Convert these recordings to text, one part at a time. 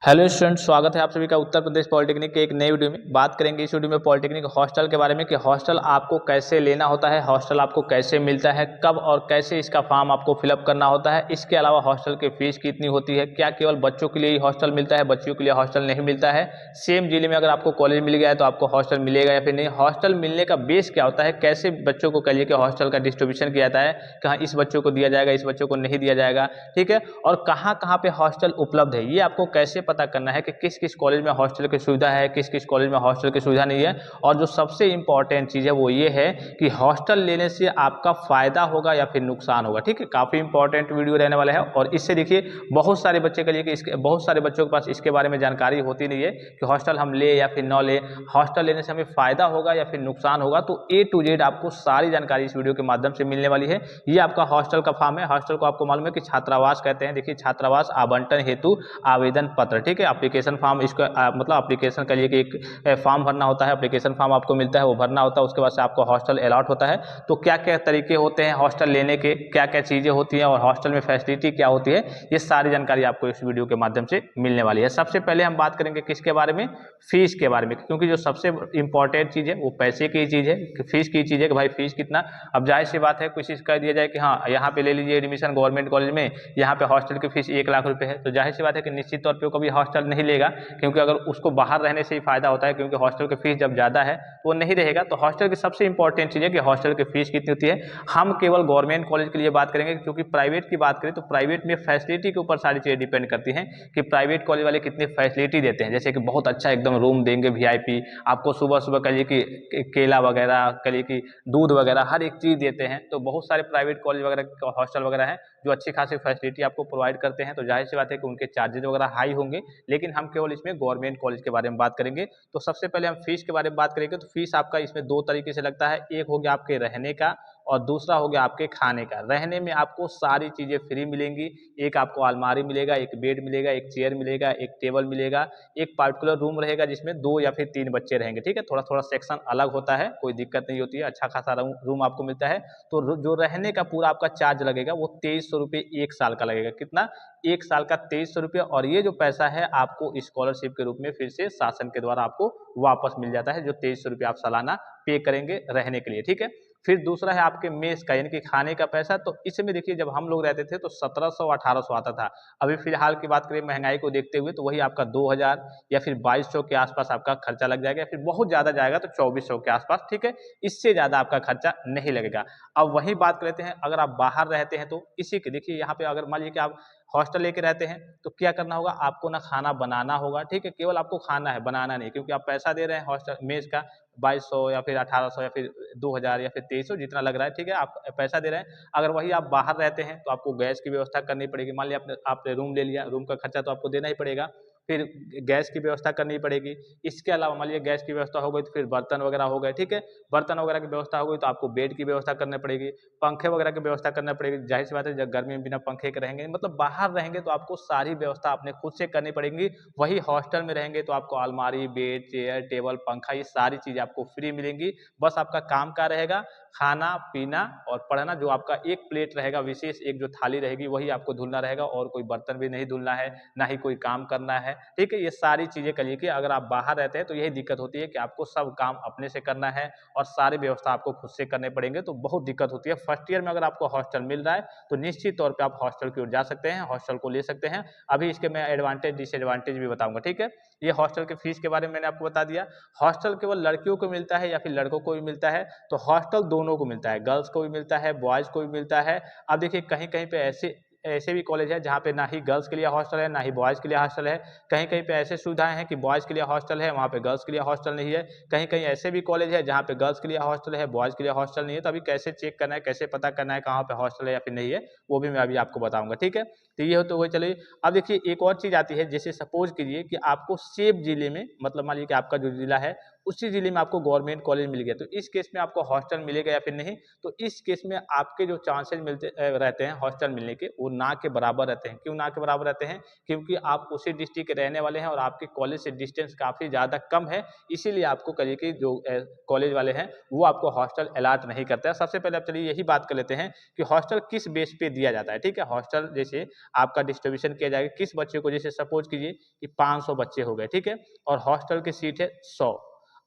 Hello student, स्वागत है आप सभी का उत्तर प्रदेश पॉलिटेक्निक के एक नई वीडियो में। बात करेंगे इस वीडियो में पॉलिटेक्निक हॉस्टल के बारे में कि हॉस्टल आपको कैसे लेना होता है, हॉस्टल आपको कैसे मिलता है, कब और कैसे इसका फॉर्म आपको फिलअप करना होता है। इसके अलावा हॉस्टल की फीस कितनी होती है, क्या केवल बच्चों के लिए ही हॉस्टल मिलता है, बच्चियों के लिए हॉस्टल नहीं मिलता है। सेम जिले में अगर आपको कॉलेज मिल गया है तो आपको हॉस्टल मिलेगा या फिर नहीं, हॉस्टल मिलने का बेस क्या होता है, कैसे बच्चों को कहिए कि हॉस्टल का डिस्ट्रीब्यूशन किया जाता है, कहाँ इस बच्चों को दिया जाएगा, इस बच्चों को नहीं दिया जाएगा, ठीक है। और कहाँ कहाँ पे हॉस्टल उपलब्ध है ये आपको कैसे पता करना है कि किस किस कॉलेज में हॉस्टल की सुविधा है, किस किस कॉलेज में हॉस्टल की सुविधा नहीं है। और जो सबसे इंपॉर्टेंट चीज़ है वो ये है कि हॉस्टल लेने से आपका फायदा होगा या फिर नुकसान होगा, ठीक है। काफ़ी इंपॉर्टेंट वीडियो रहने वाला है और इससे देखिए बहुत सारे बच्चे के लिए कि इसके बहुत सारे बच्चों के पास इसके बारे में जानकारी होती नहीं है कि हॉस्टल हम ले या फिर न ले, हॉस्टल लेने से हमें फायदा होगा या फिर नुकसान होगा। तो ए टू जेड आपको सारी जानकारी इस वीडियो के माध्यम से मिलने वाली है। ये आपका हॉस्टल का फॉर्म है। हॉस्टल को आपको मालूम है कि छात्रावास कहते हैं। देखिए, छात्रावास आवंटन हेतु आवेदन पत्र, ठीक है, एप्लीकेशन फॉर्म। इसका मतलब एप्लीकेशन के लिए कि एक फॉर्म भरना होता है, एप्लीकेशन फॉर्म आपको मिलता है, वो भरना होता है। उसके बाद से आपको हॉस्टल अलॉट होता है। तो क्या क्या तरीके होते हैं हॉस्टल लेने के, क्या क्या चीज़ें होती हैं और हॉस्टल में फैसिलिटी क्या होती है, ये सारी जानकारी आपको इस वीडियो के माध्यम से मिलने वाली है। सबसे पहले हम बात करेंगे किसके बारे में, फीस के बारे में, क्योंकि जो सबसे इंपॉर्टेंट चीज़ है वो पैसे की चीज़ है, फीस की चीज़ है कि भाई फीस कितना। अब जाहिर सी बात है, कुछ कह दिया जाए कि हाँ यहाँ पे ले लीजिए एडमिशन गवर्नमेंट कॉलेज में, यहाँ पे हॉस्टल की फीस 1 लाख रुपए है, तो जाहिर सी बात है कि निश्चित तौर पे वो कभी हॉस्टल नहीं लेगा, क्योंकि अगर उसको बाहर रहने से ही फायदा होता है, क्योंकि हॉस्टल की फीस जब ज़्यादा है तो वो नहीं रहेगा। तो हॉस्टल की सबसे इंपॉर्टेंट चीज़ है कि हॉस्टल की फीस कितनी होती है। हम केवल गवर्नमेंट कॉलेज के लिए बात करेंगे, क्योंकि प्राइवेट की बात करें तो प्राइवेट में फैसिलिटी के ऊपर सारी चीज़ें डिपेंड करती हैं कि प्राइवेट कॉलेज वाले कितनी फैसिलिटी देते हैं। जैसे कि बहुत अच्छा एकदम रूम देंगे वीआईपी, आपको सुबह सुबह कहिए कि केला वगैरह, कहिए कि दूध वगैरह, हर एक चीज़ देते हैं। तो बहुत सारे प्राइवेट कॉलेज वगैरह हॉस्टल वगैरह हैं जो अच्छी खासी फैसिलिटी आपको प्रोवाइड करते हैं। तो जाहिर सी बात है कि उनके चार्जेज वगैरह हाई होंगे, लेकिन हम केवल इसमें गवर्नमेंट कॉलेज के बारे में बात करेंगे। तो सबसे पहले हम फीस के बारे में बात करेंगे। तो फीस आपका इसमें दो तरीके से लगता है, एक हो गया आपके रहने का और दूसरा हो गया आपके खाने का। रहने में आपको सारी चीज़ें फ्री मिलेंगी। एक आपको अलमारी मिलेगा, एक बेड मिलेगा, एक चेयर मिलेगा, एक टेबल मिलेगा, एक पार्टिकुलर रूम रहेगा जिसमें 2 या फिर 3 बच्चे रहेंगे, ठीक है। थोड़ा थोड़ा सेक्शन अलग होता है, कोई दिक्कत नहीं होती है, अच्छा खासा रूम आपको मिलता है। तो जो रहने का पूरा आपका चार्ज लगेगा वो 2300 रुपये 1 साल का लगेगा। कितना? 1 साल का 2300 रुपये। और ये जो पैसा है आपको स्कॉलरशिप के रूप में फिर से शासन के द्वारा आपको वापस मिल जाता है, जो 2300 रुपये आप सालाना पे करेंगे रहने के लिए, ठीक है। फिर दूसरा है आपके मेस का, यानी कि खाने का पैसा। तो इसमें देखिए, जब हम लोग रहते थे तो 1700 1800 आता था। अभी फिलहाल की बात करें महंगाई को देखते हुए तो वही आपका 2000 या फिर 2200 के आसपास आपका खर्चा लग जाएगा, या फिर बहुत ज़्यादा जाएगा तो 2400 के आसपास, ठीक है। इससे ज़्यादा आपका खर्चा नहीं लगेगा। अब वही बात करते हैं, अगर आप बाहर रहते हैं तो इसी के देखिए यहाँ पे अगर मान लीजिए कि आप हॉस्टल लेके रहते हैं तो क्या करना होगा, आपको ना खाना बनाना होगा, ठीक है। केवल आपको खाना है, बनाना नहीं, क्योंकि आप पैसा दे रहे हैं हॉस्टल मेस का 2200 या फिर 1800 या फिर 2000 या फिर 2300 जितना लग रहा है, ठीक है, आप पैसा दे रहे हैं। अगर वही आप बाहर रहते हैं तो आपको गैस की व्यवस्था करनी पड़ेगी। मान लिया आपने रूम ले लिया, रूम का खर्चा तो आपको देना ही पड़ेगा, फिर गैस की व्यवस्था करनी पड़ेगी। इसके अलावा मान लीजिए गैस की व्यवस्था हो गई तो फिर बर्तन वगैरह हो गए, ठीक है। बर्तन वगैरह की व्यवस्था हो गई तो आपको बेड की व्यवस्था करनी पड़ेगी, पंखे वगैरह की व्यवस्था करना पड़ेगी। जाहिर सी बात है, जब गर्मी में बिना पंखे के रहेंगे, मतलब बाहर रहेंगे तो आपको सारी व्यवस्था अपने खुद से करनी पड़ेगी। वही हॉस्टल में रहेंगे तो आपको अलमारी, बेड, चेयर, टेबल, पंखा, ये सारी चीज़ें आपको फ्री मिलेंगी। बस आपका काम क्या रहेगा, खाना पीना और पढ़ना। जो आपका एक प्लेट रहेगा विशेष, एक जो थाली रहेगी वही आपको धुलना रहेगा, और कोई बर्तन भी नहीं धुलना है, ना ही कोई काम करना है, ठीक है। ये सारी चीज़ें करिए कि अगर आप बाहर रहते हैं तो यही दिक्कत होती है कि आपको सब काम अपने से करना है और सारी व्यवस्था आपको खुद से करने पड़ेंगे, तो बहुत दिक्कत होती है। फर्स्ट ईयर में अगर आपको हॉस्टल मिल रहा है तो निश्चित तौर पे आप हॉस्टल की ओर जा सकते हैं, हॉस्टल को ले सकते हैं। अभी इसके मैं एडवांटेज डिसएडवांटेज भी बताऊंगा, ठीक है। ये हॉस्टल के फीस के बारे में मैंने आपको बता दिया। हॉस्टल केवल लड़कियों को मिलता है या फिर लड़कों को भी मिलता है? तो हॉस्टल दोनों को मिलता है, गर्ल्स को भी मिलता है, बॉयज़ को भी मिलता है। अब देखिए, कहीं कहीं पे ऐसे ऐसे भी कॉलेज है जहाँ पे ना ही गर्ल्स के लिए हॉस्टल है, ना ही बॉयज़ के लिए हॉस्टल है। कहीं कहीं पे ऐसे सुविधाएं हैं कि बॉयज़ के लिए हॉस्टल है, वहाँ पे गर्ल्स के लिए हॉस्टल नहीं है। कहीं कहीं ऐसे भी कॉलेज है जहाँ पे गर्ल्स के लिए हॉस्टल है, बॉयज़ के लिए हॉस्टल नहीं है। तो अभी कैसे चेक करना है, कैसे पता करना है कहाँ पे हॉस्टल है या फिर नहीं है, वो भी मैं अभी आपको बताऊंगा, ठीक है। तो ये हो तो वही चलिए। अब देखिए, एक और चीज़ आती है, जैसे सपोज कीजिए कि आपको सेम जिले में, मतलब मान लीजिए कि आपका जो जिला है उसी ज़िले में आपको गवर्नमेंट कॉलेज मिल गया, तो इस केस में आपको हॉस्टल मिलेगा या फिर नहीं? तो इस केस में आपके जो चांसेस रहते हैं हॉस्टल मिलने के, वो ना के बराबर रहते हैं। क्यों ना के बराबर रहते हैं? क्योंकि आप उसी डिस्ट्रिक्ट के रहने वाले हैं और आपके कॉलेज से डिस्टेंस काफ़ी ज़्यादा कम है, इसीलिए आपको कहिए कि जो कॉलेज वाले हैं वो आपको हॉस्टल अलॉट नहीं करते हैं। सबसे पहले आप चलिए यही बात कर लेते हैं कि हॉस्टल किस बेस पे दिया जाता है, ठीक है? हॉस्टल जैसे आपका डिस्ट्रीब्यूशन किया जाएगा किस बच्चे को, जैसे सपोज कीजिए कि 500 बच्चे हो गए, ठीक है? और हॉस्टल की सीट है 100।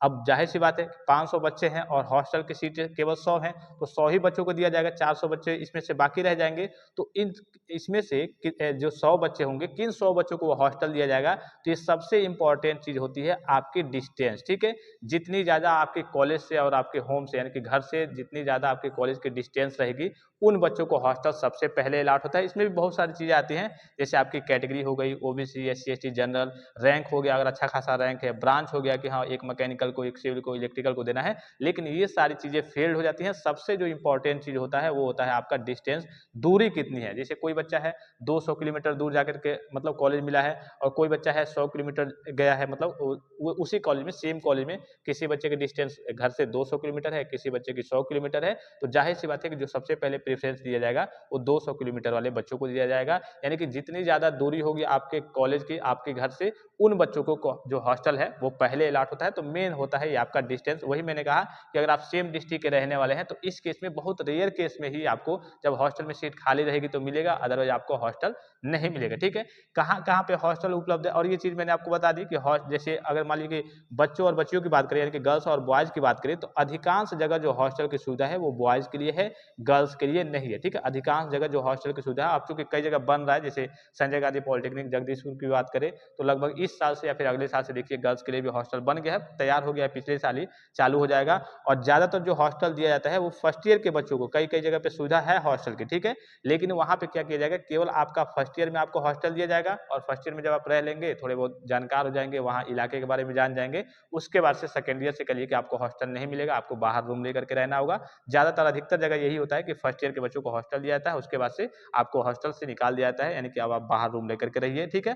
अब ज़ाहिर-सी बात है 500 बच्चे हैं और हॉस्टल की सीटें केवल 100 हैं, तो 100 ही बच्चों को दिया जाएगा, 400 बच्चे इसमें से बाकी रह जाएँगे। तो इसमें से जो 100 बच्चे होंगे, किन 100 बच्चों को वो हॉस्टल दिया जाएगा? तो ये सबसे इम्पोर्टेंट चीज़ होती है आपकी डिस्टेंस, ठीक है? जितनी ज़्यादा आपके कॉलेज से और आपके होम से यानी कि घर से जितनी ज़्यादा आपके कॉलेज की डिस्टेंस रहेगी, उन बच्चों को हॉस्टल सबसे पहले अलॉट होता है। इसमें भी बहुत सारी चीज़ें आती हैं, जैसे आपकी कैटेगरी हो गई, OBC, SC, ST, general, rank हो गया अगर अच्छा खासा रैंक है, ब्रांच हो गया कि हाँ, एक मैकेनिकल को, एक सिविल को, इलेक्ट्रिकल को देना है। लेकिन ये सारी चीज़ें फ़ेल्ड हो जाती हैं। सबसे जो इम्पोर्टेंट चीज़ होता है वो होता है आपका डिस्टेंस, दूरी कितनी है। जैसे कोई बच्चा है 200 किलोमीटर दूर जाकर के मतलब कॉलेज मिला है और कोई बच्चा है 100 किलोमीटर गया है, मतलब वो उसी कॉलेज में, सेम कॉलेज में किसी बच्चे की डिस्टेंस घर से 200 किलोमीटर है, किसी बच्चे की 100 किलोमीटर है, तो ज़ाहिर-सी बात है कि जो सबसे पहले प्रेफ़रेंस दिया जाएगा वो 200 किलोमीटर वाले बच्चों को दिया जाएगा। यानी कि जितनी ज़्यादा दूरी होगी आपके कॉलेज की, आपके घर से, उन बच्चों को जो हॉस्टल है वो पहले अलॉट होता है। तो मेन होता है ये आपका डिस्टेंस। वही मैंने कहा कि अगर आप सेम डिस्ट्रिक्ट के रहने वाले हैं तो इस केस में, बहुत रेयर केस में ही आपको जब हॉस्टल में सीट खाली रहेगी तो मिलेगा, अदरवाइज़ आपको हॉस्टल नहीं मिलेगा, ठीक है? कहाँ-कहाँ पे हॉस्टल उपलब्ध है और ये चीज़ मैंने आपको बता दी कि जैसे अगर मान लीजिए कि बच्चों और बच्चियों की बात करें, यानी कि गर्ल्स और बॉयज़ की बात करें, तो अधिकांश जगह जो हॉस्टल की सुविधा है वो बॉयज़ के लिए है, गर्ल्स के लिए नहीं है, ठीक है? अधिकांश जगह जो हॉस्टल की सुविधा है, अब चूँकि कई जगह बन रहा है, जैसे संजय गांधी पॉलिटेक्निक जगदीशपुर की बात करें, तो लगभग इस साल से या फिर अगले साल से देखिए गर्ल्स के लिए भी हॉस्टल बन गया है, तैयार हो गया है, पिछले साल ही चालू हो जाएगा। और ज़्यादातर जो हॉस्टल दिया जाता है वो फर्स्ट ईयर के बच्चों को, कई-कई जगह पे सुविधा है हॉस्टल की, ठीक है? लेकिन वहाँ पे क्या किया जाएगा, केवल आपका फर्स्ट ईयर में आपको हॉस्टल दिया जाएगा और फर्स्ट ईयर में जब आप रह लेंगे, थोड़े बहुत जानकार हो जाएँगे, वहाँ इलाके के बारे में जान जाएँगे, उसके बाद से सेकंड ईयर से कहिए कि आपको हॉस्टल नहीं मिलेगा, आपको बाहर रूम लेकर के रहना होगा। ज़्यादातर अधिकतर जगह यही होता है कि फर्स्ट ईयर के बच्चों को हॉस्टल दिया जाता है, उसके बाद से आपको हॉस्टल से निकाल दिया जाता है, यानी कि अब आप बाहर रूम लेकर के रहिए, ठीक है?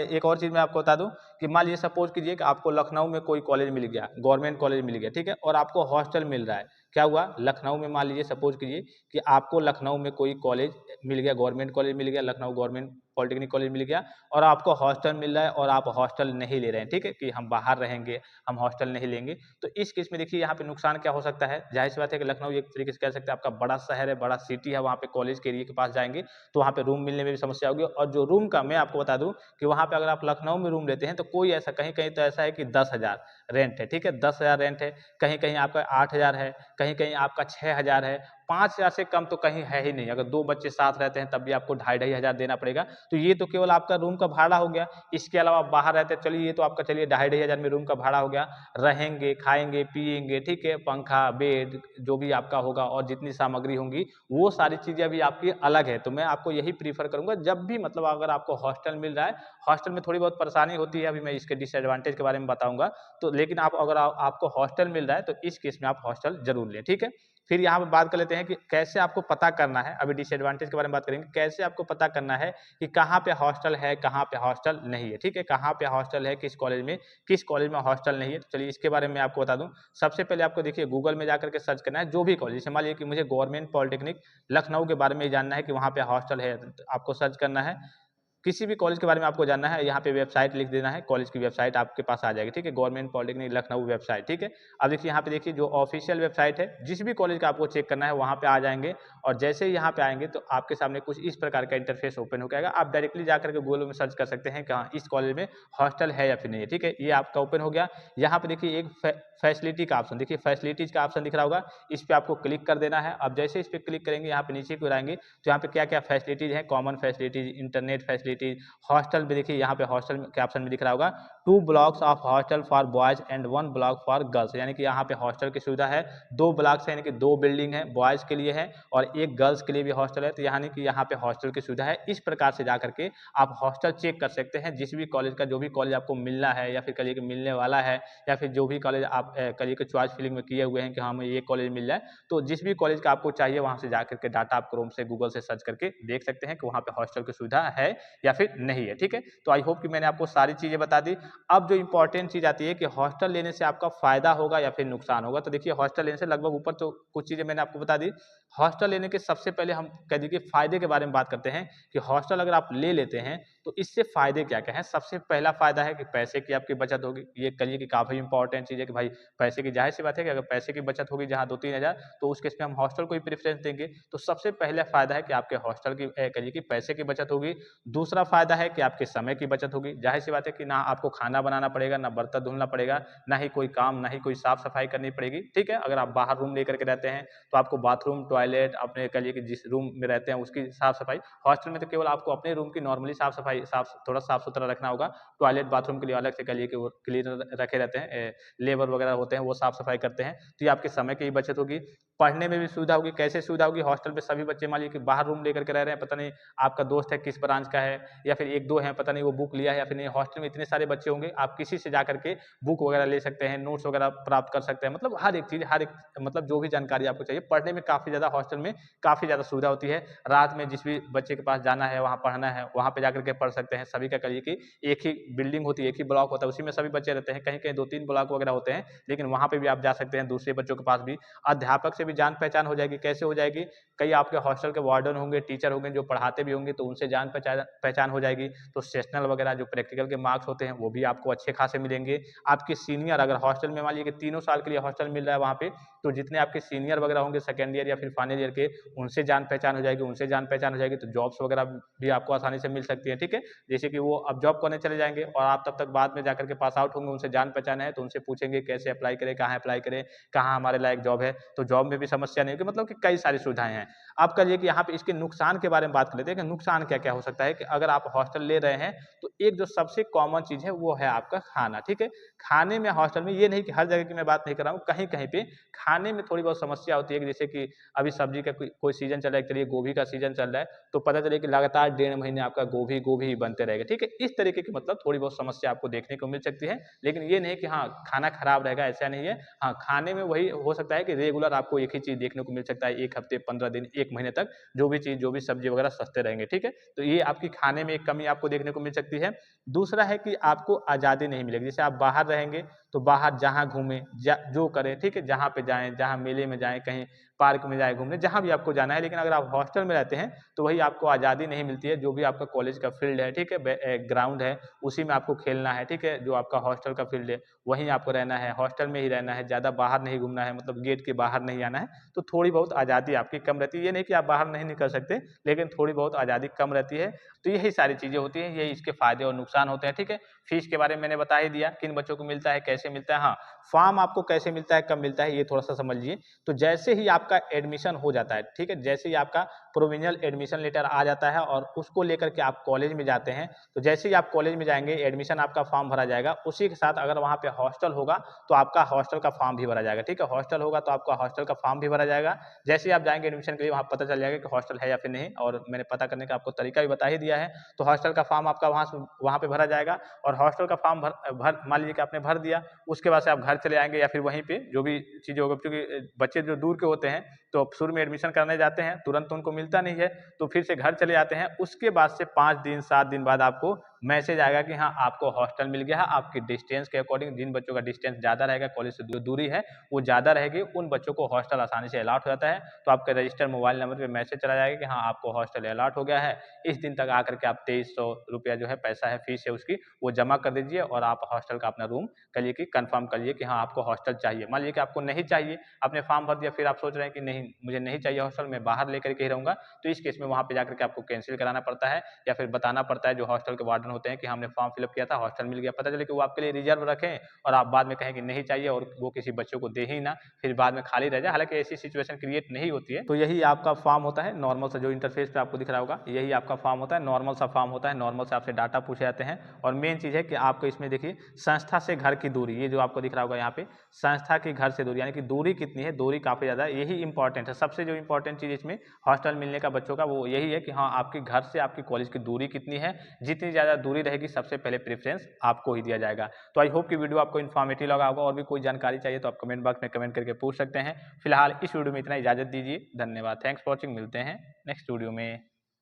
एक और चीज़ मैं आपको बता दूँ कि मान लीजिए सपोज़ कीजिए कि आपको लखनऊ में कोई कॉलेज मिल गया, गवर्नमेंट कॉलेज मिल गया, ठीक है? और आपको हॉस्टल मिल रहा है। क्या हुआ? लखनऊ में मान लीजिए सपोज़ कीजिए कि आपको लखनऊ में कोई कॉलेज मिल गया, गवर्नमेंट कॉलेज मिल गया, लखनऊ गवर्नमेंट पॉलिटेक्निक कॉलेज मिल गया और आपको हॉस्टल मिल रहा है और आप हॉस्टल नहीं ले रहे हैं, ठीक है? कि हम बाहर रहेंगे, हम हॉस्टल नहीं लेंगे। तो इस केस में देखिए यहाँ पे नुकसान क्या हो सकता है? ज़ाहिर-सी बात है कि लखनऊ एक तरीके से कह सकते हैं आपका बड़ा शहर है, बड़ा सिटी है, वहाँ पे कॉलेज के एरिया के पास जाएँगे, तो वहाँ पे रूम मिलने में भी समस्या होगी और जो रूम का मैं आपको बता दूँ कि वहाँ पे अगर आप लखनऊ में रूम लेते हैं, तो कोई ऐसा कहीं-कहीं तो ऐसा है कि 10,000 रेंट है, ठीक है? 10,000 रेंट है, कहीं-कहीं आपका 8,000 है, कहीं-कहीं आपका 6,000 है, 5,000 से कम तो कहीं है ही नहीं। अगर 2 बच्चे साथ रहते हैं, तब भी आपको ढाई-ढाई हज़ार देना पड़ेगा। तो ये तो केवल आपका रूम का भाड़ा हो गया। इसके अलावा आप बाहर रहते हैं, चलिए ये तो आपका चलिए ढाई-ढाई हज़ार में रूम का भाड़ा हो गया। रहेंगे, खाएँगे, पिएँगे, ठीक है? पंखा, बेड जो भी आपका होगा और जितनी सामग्री होंगी, वो सारी चीज़ें अभी आपकी अलग है। तो मैं आपको यही प्रेफ़र करूँगा, जब भी मतलब अगर आपको हॉस्टल मिल रहा है, हॉस्टल में थोड़ी बहुत परेशानी होती है, अभी मैं इसके डिसएडवांटेज के बारे में बताऊँगा। तो लेकिन आप अगर आपको हॉस्टल मिल रहा है, तो इस केस में आप हॉस्टल ज़रूर लें, ठीक है? फिर यहाँ पे बात कर लेते हैं कि कैसे आपको पता करना है, अभी डिसएडवांटेज के बारे में बात करेंगे, कैसे आपको पता करना है कि कहाँ पे हॉस्टल है, कहाँ पे हॉस्टल नहीं है, ठीक है? कहाँ पे हॉस्टल है, किस कॉलेज में हॉस्टल नहीं है, तो चलिए इसके बारे में आपको बता दूँ। सबसे पहले आपको देखिए गूगल में जाकर के सर्च करना है, जो भी कॉलेज, जैसे मान लीजिए कि मुझे गवर्नमेंट पॉलिटेक्निक लखनऊ के बारे में ही जानना है कि वहाँ पे हॉस्टल है, तो आपको सर्च करना है। किसी भी कॉलेज के बारे में आपको जानना है, यहाँ पे वेबसाइट लिख देना है, कॉलेज की वेबसाइट आपके पास आ जाएगी, ठीक है? गवर्नमेंट पॉलिटेक्निक लखनऊ वेबसाइट, ठीक है? अब देखिए यहाँ पे देखिए जो ऑफिशियल वेबसाइट है, जिस भी कॉलेज का आपको चेक करना है, वहाँ पे आ जाएँगे और जैसे ही यहाँ पे आएँगे तो आपके सामने कुछ इस प्रकार का इंटरफेस ओपन हो जाएगा। आप डायरेक्टली जाकर के गूगल में सर्च कर सकते हैं कि हाँ, इस कॉलेज में हॉस्टल है या फिर नहीं है, ठीक है? ये आपका ओपन हो गया। यहाँ पे देखिए एक फैसिलिटी का ऑप्शन, देखिए फैसिलिटीज़ का ऑप्शन दिख रहा होगा, इस पे आपको क्लिक कर देना है। अब जैसे इस पे क्लिक करेंगे, यहाँ पे नीचे की ओर आएँगे, तो यहाँ पे क्या-क्या फैसिलिटीज़ हैं, common facilities, internet facilities, hostel भी देखिए यहाँ पे हॉस्टल के ऑप्शन में दिख रहा होगा, 2 blocks of hostel for boys and 1 block for girls, यानी कि यहाँ पे हॉस्टल की सुविधा है। 2 ब्लॉक्स है, यानी कि 2 बिल्डिंग है, बॉयज़ के लिए है और 1 गर्ल्स के लिए भी हॉस्टल है, तो यानी कि यहाँ पे हॉस्टल की सुविधा है। इस प्रकार से जा करके आप हॉस्टल चेक कर सकते हैं, जिस भी कॉलेज का, जो भी कॉलेज आपको मिलना है या फिर कहिए कि मिलने वाला है, या फिर जो भी कॉलेज आप कहिए कि चॉइस फिलिंग में किए हुए हैं कि हाँ, हमें ये कॉलेज मिल जाए, तो जिस भी कॉलेज का आपको चाहिए, वहाँ से जा करके डाटा आप क्रोम से, गूगल से सर्च करके देख सकते हैं कि वहाँ पे हॉस्टल की सुविधा है या फिर नहीं है। ठीक है, तो आई होप कि मैंने आपको सारी चीज़ें बता दी। अब जो इंपॉर्टेंट चीज़ आती है कि हॉस्टल लेने से आपका फ़ायदा होगा या फिर नुकसान होगा। तो देखिए, हॉस्टल लेने से लगभग ऊपर तो कुछ चीज़ें मैंने आपको बता दी। हॉस्टल लेने के सबसे पहले हम कह दीजिए फ़ायदे के बारे में बात करते हैं कि हॉस्टल अगर आप ले लेते हैं तो इससे फ़ायदे क्या-क्या हैं। सबसे पहला फ़ायदा है कि पैसे की आपकी बचत होगी। ये कहिए कि काफ़ी इंपॉर्टेंट चीज़ है कि भाई पैसे की, ज़ाहिर-सी बात है कि अगर पैसे की बचत होगी जहाँ 2-3 हज़ार, तो उस केस में हम हॉस्टल को ही प्रेफ़रेंस देंगे। तो सबसे पहला फ़ायदा है कि आपके हॉस्टल की कहिए कि पैसे की बचत होगी। दूसरा फ़ायदा है कि आपके समय की बचत होगी। ज़ाहिर-सी बात है कि ना आपको खाना बनाना पड़ेगा, ना बर्तन धुलना पड़ेगा, ना ही कोई काम, ना ही कोई साफ-सफाई करनी पड़ेगी। ठीक है? अगर आप बाहर रूम लेकर के रहते हैं, तो आपको बाथरूम, टॉयलेट, अपने कहिए कि जिस रूम में रहते हैं उसकी साफ-सफाई, हॉस्टल में तो केवल आपको अपने रूम की नॉर्मली साफ-सफाई थोड़ा साफ-सुथरा रखना होगा। टॉयलेट, बाथरूम के लिए अलग से कहिए कि वो क्लीनर रखे रहते हैं, लेबर वगैरह होते हैं, वो साफ-सफाई करते हैं। तो ये आपके समय की भी बचत होगी। पढ़ने में भी सुविधा होगी। कैसे सुविधा होगी? हॉस्टल में सभी बच्चे मान लीजिए कि बाहर रूम लेकर के रह रहे हैं, पता नहीं आपका दोस्त है किस ब्रांच का है, या फिर 1-2 हैं, पता नहीं वो बुक लिया है या फिर नहीं। हॉस्टल में इतने सारे बच्चे होंगे, आप किसी से जाकर के बुक वगैरह ले सकते हैं, नोट्स वगैरह प्राप्त कर सकते हैं। मतलब हर एक चीज़, हर एक मतलब जो भी जानकारी आपको चाहिए, पढ़ने में काफ़ी ज़्यादा हॉस्टल में काफ़ी ज़्यादा सुविधा होती है। रात में जिस भी बच्चे के पास जाना है, वहाँ पढ़ना है, वहाँ पे जाकर के पढ़ सकते हैं। सभी का कहिए कि एक ही बिल्डिंग होती है, एक ही ब्लॉक होता है, उसी में सभी बच्चे रहते हैं। कहीं-कहीं 2-3 ब्लॉक वगैरह होते हैं, लेकिन वहाँ पे भी आप जा सकते हैं, दूसरे बच्चों के पास भी। अध्यापक से भी जान-पहचान हो जाएगी। कैसे हो जाएगी? कई आपके हॉस्टल के वार्डन होंगे, टीचर होंगे जो पढ़ाते भी होंगे, तो उनसे जान-पहचान पहचान हो जाएगी। तो सेशनल वगैरह जो प्रैक्टिकल के मार्क्स होते हैं, वो भी आपको अच्छे खासे मिलेंगे। आपके सीनियर अगर हॉस्टल में मान लीजिए कि तीनों साल के लिए हॉस्टल मिल रहा है वहाँ पे, तो जितने आपके सीनियर वगैरह होंगे सेकंड ईयर या फिर फाइनल ईयर के, उनसे जान-पहचान हो जाएगी, उनसे जान-पहचान हो जाएगी, तो जॉब्स वगैरह भी आपको आसानी से मिल सकती है। ठीक है? जैसे कि वो अब जॉब करने चले जाएँगे और आप तब तक बाद में जाकर के पास आउट होंगे, उनसे जान-पहचान है, तो उनसे पूछेंगे कैसे अप्लाई करें, कहाँ अप्लाई करें, कहाँ हमारे लायक जॉब है, तो जॉब में भी समस्या नहीं होगी। मतलब कि कई सारी सुविधाएँ हैं। अब कहिए कि यहाँ पे इसके नुकसान के बारे में बात कर लेते हैं कि नुकसान क्या-क्या हो सकता है कि अगर आप हॉस्टल ले रहे हैं, तो एक जो सबसे कॉमन चीज़ है वो है आपका खाना। ठीक है? खाने में हॉस्टल में ये नहीं कि हर जगह की मैं बात नहीं कर रहा हूँ, कहीं-कहीं पे खाने में थोड़ी बहुत समस्या होती है कि जैसे कि अभी सब्जी का कोई सीज़न चल रहा है, चलिए गोभी का सीज़न चल रहा है, तो पता चले कि लगातार 1.5 महीने आपका गोभी ही बनते रहेगा। ठीक है? इस तरीके की मतलब थोड़ी बहुत समस्या आपको देखने को मिल सकती है, लेकिन ये नहीं कि हाँ, खाना खराब रहेगा, ऐसा नहीं है। हाँ, खाने में वही हो सकता है कि रेगुलर आपको एक ही चीज़ देखने को मिल सकता है, 1 हफ्ते, 15 दिन, 1 महीने तक जो भी चीज़, जो भी सब्ज़ी वगैरह सस्ते रहेंगे, ठीक है? तो ये आपकी खाने में एक कमी आपको देखने को मिल सकती है। दूसरा है कि आपको आज़ादी नहीं मिलेगी, जैसे आप बाहर रहेंगे, तो बाहर जहाँ घूमें, जो करें, ठीक है? जहाँ पे जाएँ, जहाँ मेले में जाएँ, कहीं पार्क में जाएँ घूमने, जहाँ भी आपको जाना है, लेकिन अगर आप हॉस्टल में रहते हैं, तो वही आपको आज़ादी नहीं मिलती है, जो भी आपका कॉलेज का फील्ड है, ठीक है? ग्राउंड है, उसी में आपको खेलना है, ठीक है? जो आपका हॉस्टल का फील्ड है, वहीं आपको रहना है, हॉस्टल में ही रहना है, ज़्यादा बाहर नहीं घूमना है, मतलब गेट के बाहर नहीं आना है, तो थोड़ी बहुत आज़ादी आपकी कम रहती है। ये नहीं कि आप बाहर नहीं निकल सकते, लेकिन थोड़ी बहुत आज़ादी कम रहती है। तो यही सारी चीज़ें होती हैं, यही इसके फ़ायदे और नुकसान होते हैं, ठीक है? फ़ीस के बारे में मैंने बता ही दिया, किन बच्चों को मिलता है, कैसे मिलता है। हाँ, फ़ॉर्म आपको कैसे मिलता है, कब मिलता है, ये थोड़ा-सा समझिए। तो जैसे ही आपका एडमिशन हो जाता है, ठीक है? जैसे ही आपका प्रोविज़नल एडमिशन लेटर आ जाता है और उसको लेकर के आप कॉलेज में जाते हैं, तो जैसे ही आप कॉलेज में जाएँगे, एडमिशन आपका फ़ॉर्म भरा जाएगा, उसी के साथ अगर वहाँ पे हॉस्टल होगा, तो आपका हॉस्टल का फ़ॉर्म भी भरा जाएगा, ठीक है? हॉस्टल होगा तो आपका हॉस्टल का फ़ॉर्म भी भरा जाएगा। जैसे ही आप जाएँगे एडमिशन के लिए, वहाँ पता चल जाएगा कि हॉस्टल है या फिर नहीं, और मैंने पता करने का आपको तरीका भी बता ही दिया है। तो हॉस्टल का फ़ॉर्म आपका वहाँ पे भरा जाएगा, और हॉस्टल का फ़ॉर्म भर भर मान लीजिए कि आपने भर दिया, उसके बाद से आप घर चले आएँगे या फिर वहीं पे जो भी चीज़ें होगा, क्योंकि बच्चे जो दूर के होते हैं, तो शुरू में एडमिशन कराने जाते हैं, तुरंत तो उनको मिलता नहीं है, तो फिर से घर चले आते हैं। उसके बाद से 5 दिन, 7 दिन बाद आपको मैसेज आएगा कि हाँ, आपको हॉस्टल मिल गया है। आपकी डिस्टेंस के अकॉर्डिंग, जिन बच्चों का डिस्टेंस ज़्यादा रहेगा, कॉलेज से दूरी है, वो ज़्यादा रहेगी, उन बच्चों को हॉस्टल आसानी से अलॉट हो जाता है। तो आपके रजिस्टर्ड मोबाइल नंबर पे मैसेज चला जाएगा कि हाँ, आपको हॉस्टल अलॉट हो गया है। इस दिन तक आकर के आप ₹2300 जो है पैसा है, फीस है उसकी, वो जमा कर दीजिए और आप हॉस्टल का अपना रूम करिए कि कन्फर्म करिए कि हाँ, आपको हॉस्टल चाहिए। मान लीजिए कि आपको नहीं चाहिए, आपने फॉर्म भर दिया, फिर आप सोच रहे हैं कि नहीं, मुझे नहीं चाहिए हॉस्टल, मैं बाहर लेकर के ही रहूँगा, तो इस केस में वहाँ पे जाकर के आपको कैंसल कराना पड़ता है, या फिर बताना पड़ता है जो हॉस्टल के वार्डन होते हैं कि हमने फॉर्म फिलअप किया था, हॉस्टल मिल गया। पता चले कि वो आपके लिए रिजर्व रखें और आप बाद में कहें कि नहीं चाहिए और वो किसी बच्चों को दे ही ना, फिर बाद में खाली रह जाए। हालाँकि ऐसी सिचुएशन क्रिएट नहीं होती है। तो यही आपका फॉर्म होता है, नॉर्मल सा जो इंटरफेस पे आपको दिख रहा होगा, यही आपका फॉर्म होता है, नॉर्मल सा फॉर्म होता है, नॉर्मल से आपसे डाटा पूछे जाते हैं। और मेन चीज़ है कि आपको इसमें देखिए संस्था से घर की दूरी, ये जो आपको दिख रहा होगा यहाँ पे, संस्था के घर से दूरी, यानी कि दूरी कितनी है, दूरी काफ़ी ज़्यादा है, यही इंपॉर्टेंट है। सबसे जो इंपॉर्टेंट चीज़ इसमें हॉस्टल मिलने का बच्चों का, वो यही है कि हाँ, आपके घर से आपकी कॉलेज की दूरी कितनी है। जितनी ज़्यादा दूरी रहेगी, सबसे पहले प्रेफ़रेंस आपको ही दिया जाएगा। तो आई होप कि वीडियो आपको इन्फॉर्मेटिव लगा होगा, और भी कोई जानकारी चाहिए तो आप कमेंट बॉक्स में कमेंट करके पूछ सकते हैं। फिलहाल इस वीडियो में इतना, इजाज़त दीजिए। धन्यवाद। Thanks for watching. मिलते हैं नेक्स्ट वीडियो में।